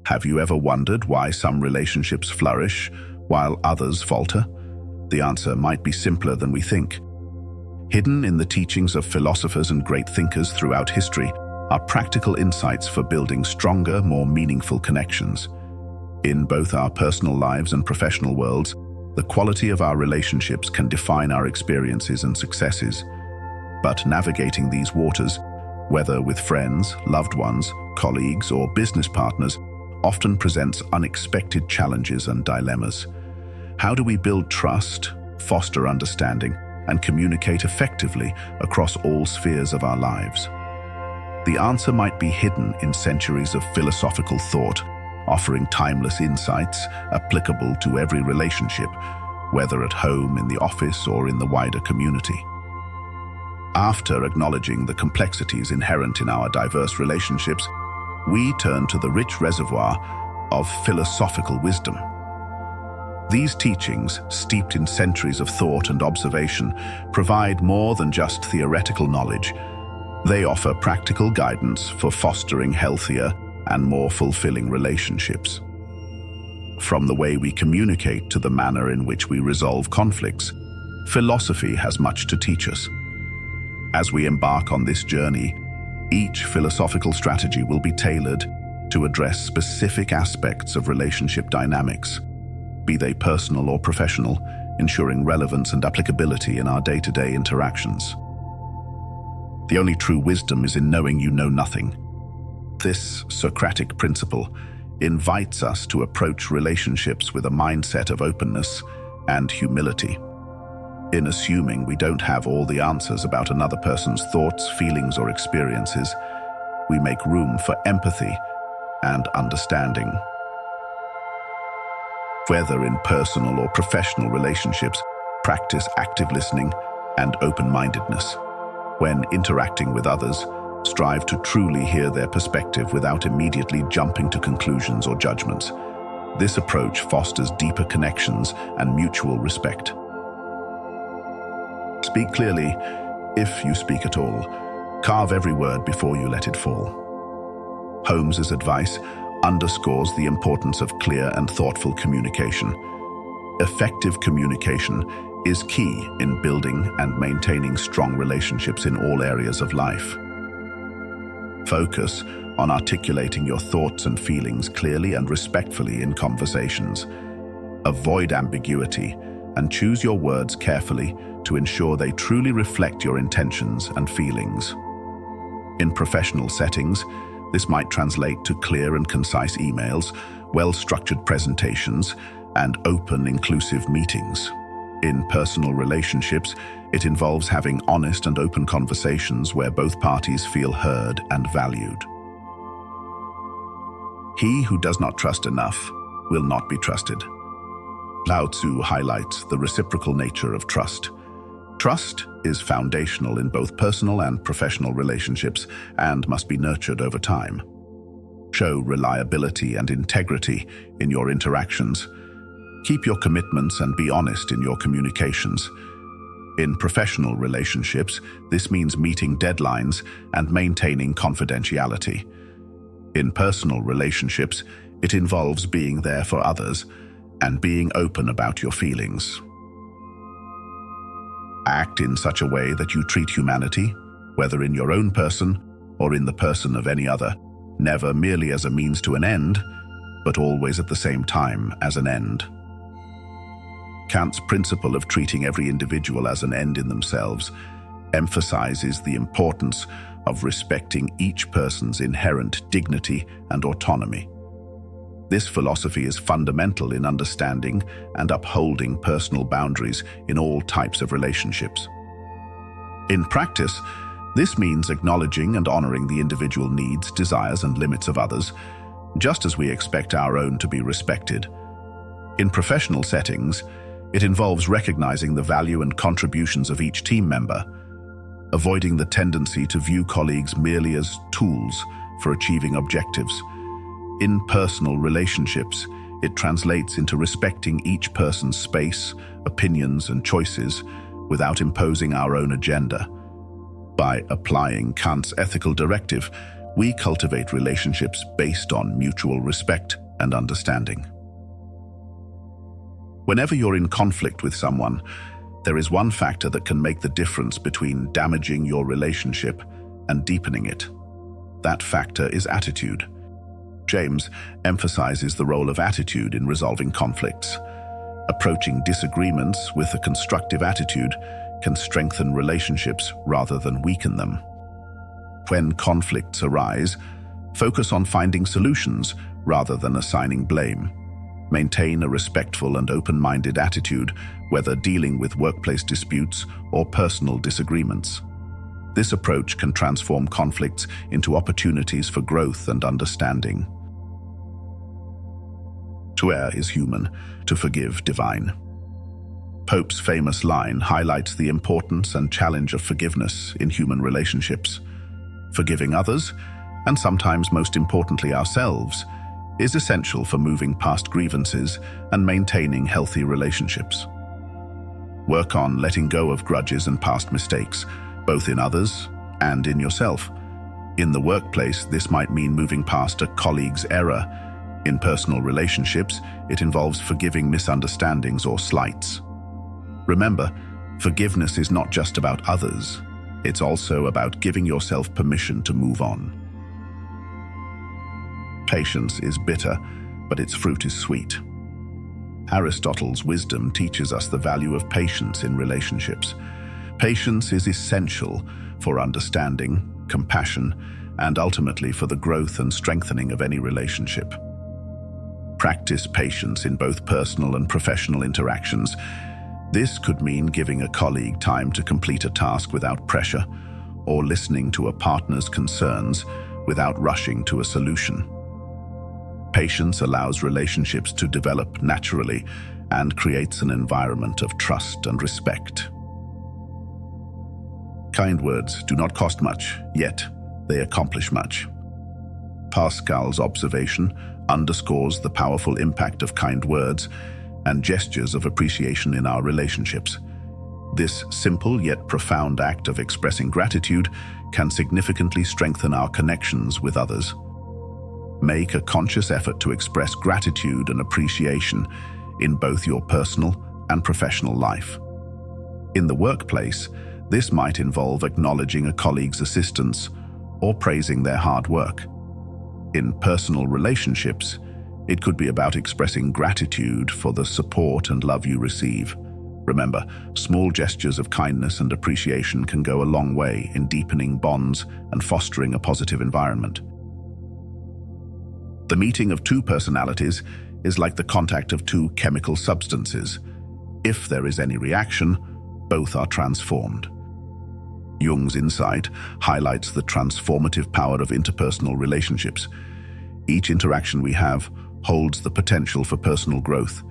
Have you ever wondered why some relationships flourish while others falter? The answer might be simpler than we think. Hidden in the teachings of philosophers and great thinkers throughout history are practical insights for building stronger, more meaningful connections. In both our personal lives and professional worlds, the quality of our relationships can define our experiences and successes. But navigating these waters, whether with friends, loved ones, colleagues, or business partners, often presents unexpected challenges and dilemmas. How do we build trust, foster understanding, and communicate effectively across all spheres of our lives? The answer might be hidden in centuries of philosophical thought, offering timeless insights applicable to every relationship, whether at home, in the office, or in the wider community. After acknowledging the complexities inherent in our diverse relationships, we turn to the rich reservoir of philosophical wisdom. These teachings, steeped in centuries of thought and observation, provide more than just theoretical knowledge. They offer practical guidance for fostering healthier and more fulfilling relationships. From the way we communicate to the manner in which we resolve conflicts, philosophy has much to teach us. As we embark on this journey, each philosophical strategy will be tailored to address specific aspects of relationship dynamics, be they personal or professional, ensuring relevance and applicability in our day-to-day interactions. The only true wisdom is in knowing you know nothing. This Socratic principle invites us to approach relationships with a mindset of openness and humility. In assuming we don't have all the answers about another person's thoughts, feelings, or experiences, we make room for empathy and understanding. Whether in personal or professional relationships, practice active listening and open-mindedness. When interacting with others, strive to truly hear their perspective without immediately jumping to conclusions or judgments. This approach fosters deeper connections and mutual respect. Speak clearly, if you speak at all. Carve every word before you let it fall. Holmes's advice underscores the importance of clear and thoughtful communication. Effective communication is key in building and maintaining strong relationships in all areas of life. Focus on articulating your thoughts and feelings clearly and respectfully in conversations. Avoid ambiguity and choose your words carefully to ensure they truly reflect your intentions and feelings. In professional settings, this might translate to clear and concise emails, well-structured presentations, and open, inclusive meetings. In personal relationships, it involves having honest and open conversations where both parties feel heard and valued. He who does not trust enough will not be trusted. Lao Tzu highlights the reciprocal nature of trust. Trust is foundational in both personal and professional relationships and must be nurtured over time. Show reliability and integrity in your interactions. Keep your commitments and be honest in your communications. In professional relationships, this means meeting deadlines and maintaining confidentiality. In personal relationships, it involves being there for others and being open about your feelings. Act in such a way that you treat humanity, whether in your own person or in the person of any other, never merely as a means to an end, but always at the same time as an end. Kant's principle of treating every individual as an end in themselves emphasizes the importance of respecting each person's inherent dignity and autonomy. This philosophy is fundamental in understanding and upholding personal boundaries in all types of relationships. In practice, this means acknowledging and honoring the individual needs, desires, and limits of others, just as we expect our own to be respected. In professional settings, it involves recognizing the value and contributions of each team member, avoiding the tendency to view colleagues merely as tools for achieving objectives. In personal relationships, it translates into respecting each person's space, opinions, and choices without imposing our own agenda. By applying Kant's ethical directive, we cultivate relationships based on mutual respect and understanding. Whenever you're in conflict with someone, there is one factor that can make the difference between damaging your relationship and deepening it. That factor is attitude. James emphasizes the role of attitude in resolving conflicts. Approaching disagreements with a constructive attitude can strengthen relationships rather than weaken them. When conflicts arise, focus on finding solutions rather than assigning blame. Maintain a respectful and open-minded attitude, whether dealing with workplace disputes or personal disagreements. This approach can transform conflicts into opportunities for growth and understanding. To err is human, to forgive divine. Pope's famous line highlights the importance and challenge of forgiveness in human relationships. Forgiving others, and sometimes most importantly ourselves, is essential for moving past grievances and maintaining healthy relationships. Work on letting go of grudges and past mistakes, both in others and in yourself. In the workplace, this might mean moving past a colleague's error. In personal relationships, it involves forgiving misunderstandings or slights. Remember, forgiveness is not just about others. It's also about giving yourself permission to move on. Patience is bitter, but its fruit is sweet. Aristotle's wisdom teaches us the value of patience in relationships. Patience is essential for understanding, compassion, and ultimately for the growth and strengthening of any relationship. Practice patience in both personal and professional interactions. This could mean giving a colleague time to complete a task without pressure, or listening to a partner's concerns without rushing to a solution. Patience allows relationships to develop naturally and creates an environment of trust and respect. Kind words do not cost much, yet they accomplish much. Pascal's observation underscores the powerful impact of kind words and gestures of appreciation in our relationships. This simple yet profound act of expressing gratitude can significantly strengthen our connections with others. Make a conscious effort to express gratitude and appreciation in both your personal and professional life. In the workplace, this might involve acknowledging a colleague's assistance or praising their hard work. In personal relationships, it could be about expressing gratitude for the support and love you receive. Remember, small gestures of kindness and appreciation can go a long way in deepening bonds and fostering a positive environment. The meeting of two personalities is like the contact of two chemical substances. If there is any reaction, both are transformed. Jung's insight highlights the transformative power of interpersonal relationships. Each interaction we have holds the potential for personal growth,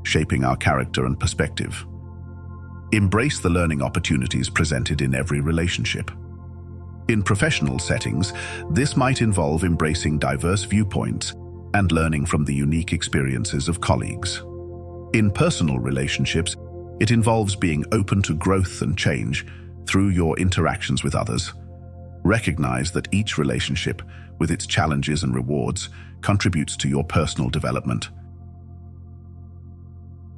shaping our character and perspective. Embrace the learning opportunities presented in every relationship. In professional settings, this might involve embracing diverse viewpoints and learning from the unique experiences of colleagues. In personal relationships, it involves being open to growth and change through your interactions with others. Recognize that each relationship, with its challenges and rewards, contributes to your personal development.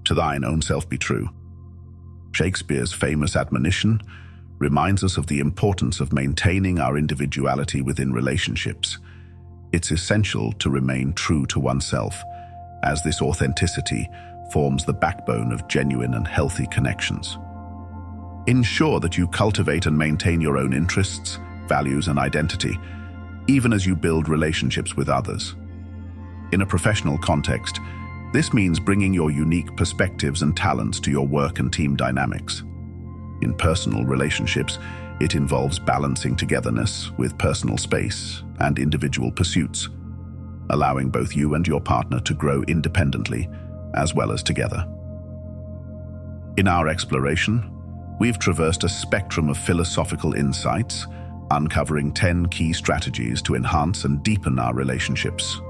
To thine own self be true. Shakespeare's famous admonition reminds us of the importance of maintaining our individuality within relationships. It's essential to remain true to oneself, as this authenticity forms the backbone of genuine and healthy connections. Ensure that you cultivate and maintain your own interests, values, and identity, even as you build relationships with others. In a professional context, this means bringing your unique perspectives and talents to your work and team dynamics. In personal relationships, it involves balancing togetherness with personal space and individual pursuits, allowing both you and your partner to grow independently as well as together. In our exploration, we've traversed a spectrum of philosophical insights, uncovering 10 key strategies to enhance and deepen our relationships.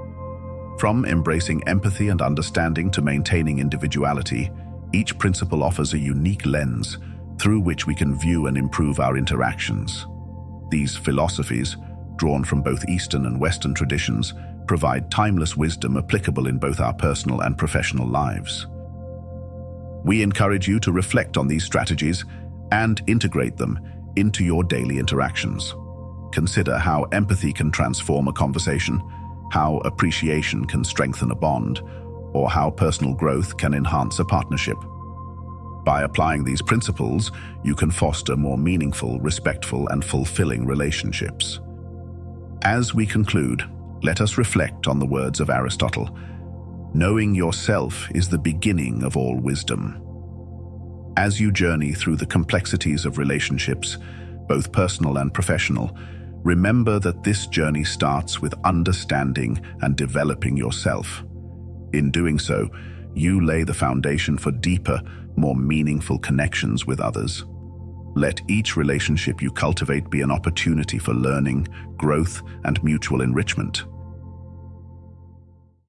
From embracing empathy and understanding to maintaining individuality, each principle offers a unique lens through which we can view and improve our interactions. These philosophies, drawn from both Eastern and Western traditions, provide timeless wisdom applicable in both our personal and professional lives. We encourage you to reflect on these strategies and integrate them into your daily interactions. Consider how empathy can transform a conversation, how appreciation can strengthen a bond, or how personal growth can enhance a partnership. By applying these principles, you can foster more meaningful, respectful, and fulfilling relationships. As we conclude, let us reflect on the words of Aristotle. Knowing yourself is the beginning of all wisdom. As you journey through the complexities of relationships, both personal and professional, remember that this journey starts with understanding and developing yourself. In doing so, you lay the foundation for deeper, more meaningful connections with others. Let each relationship you cultivate be an opportunity for learning, growth, and mutual enrichment.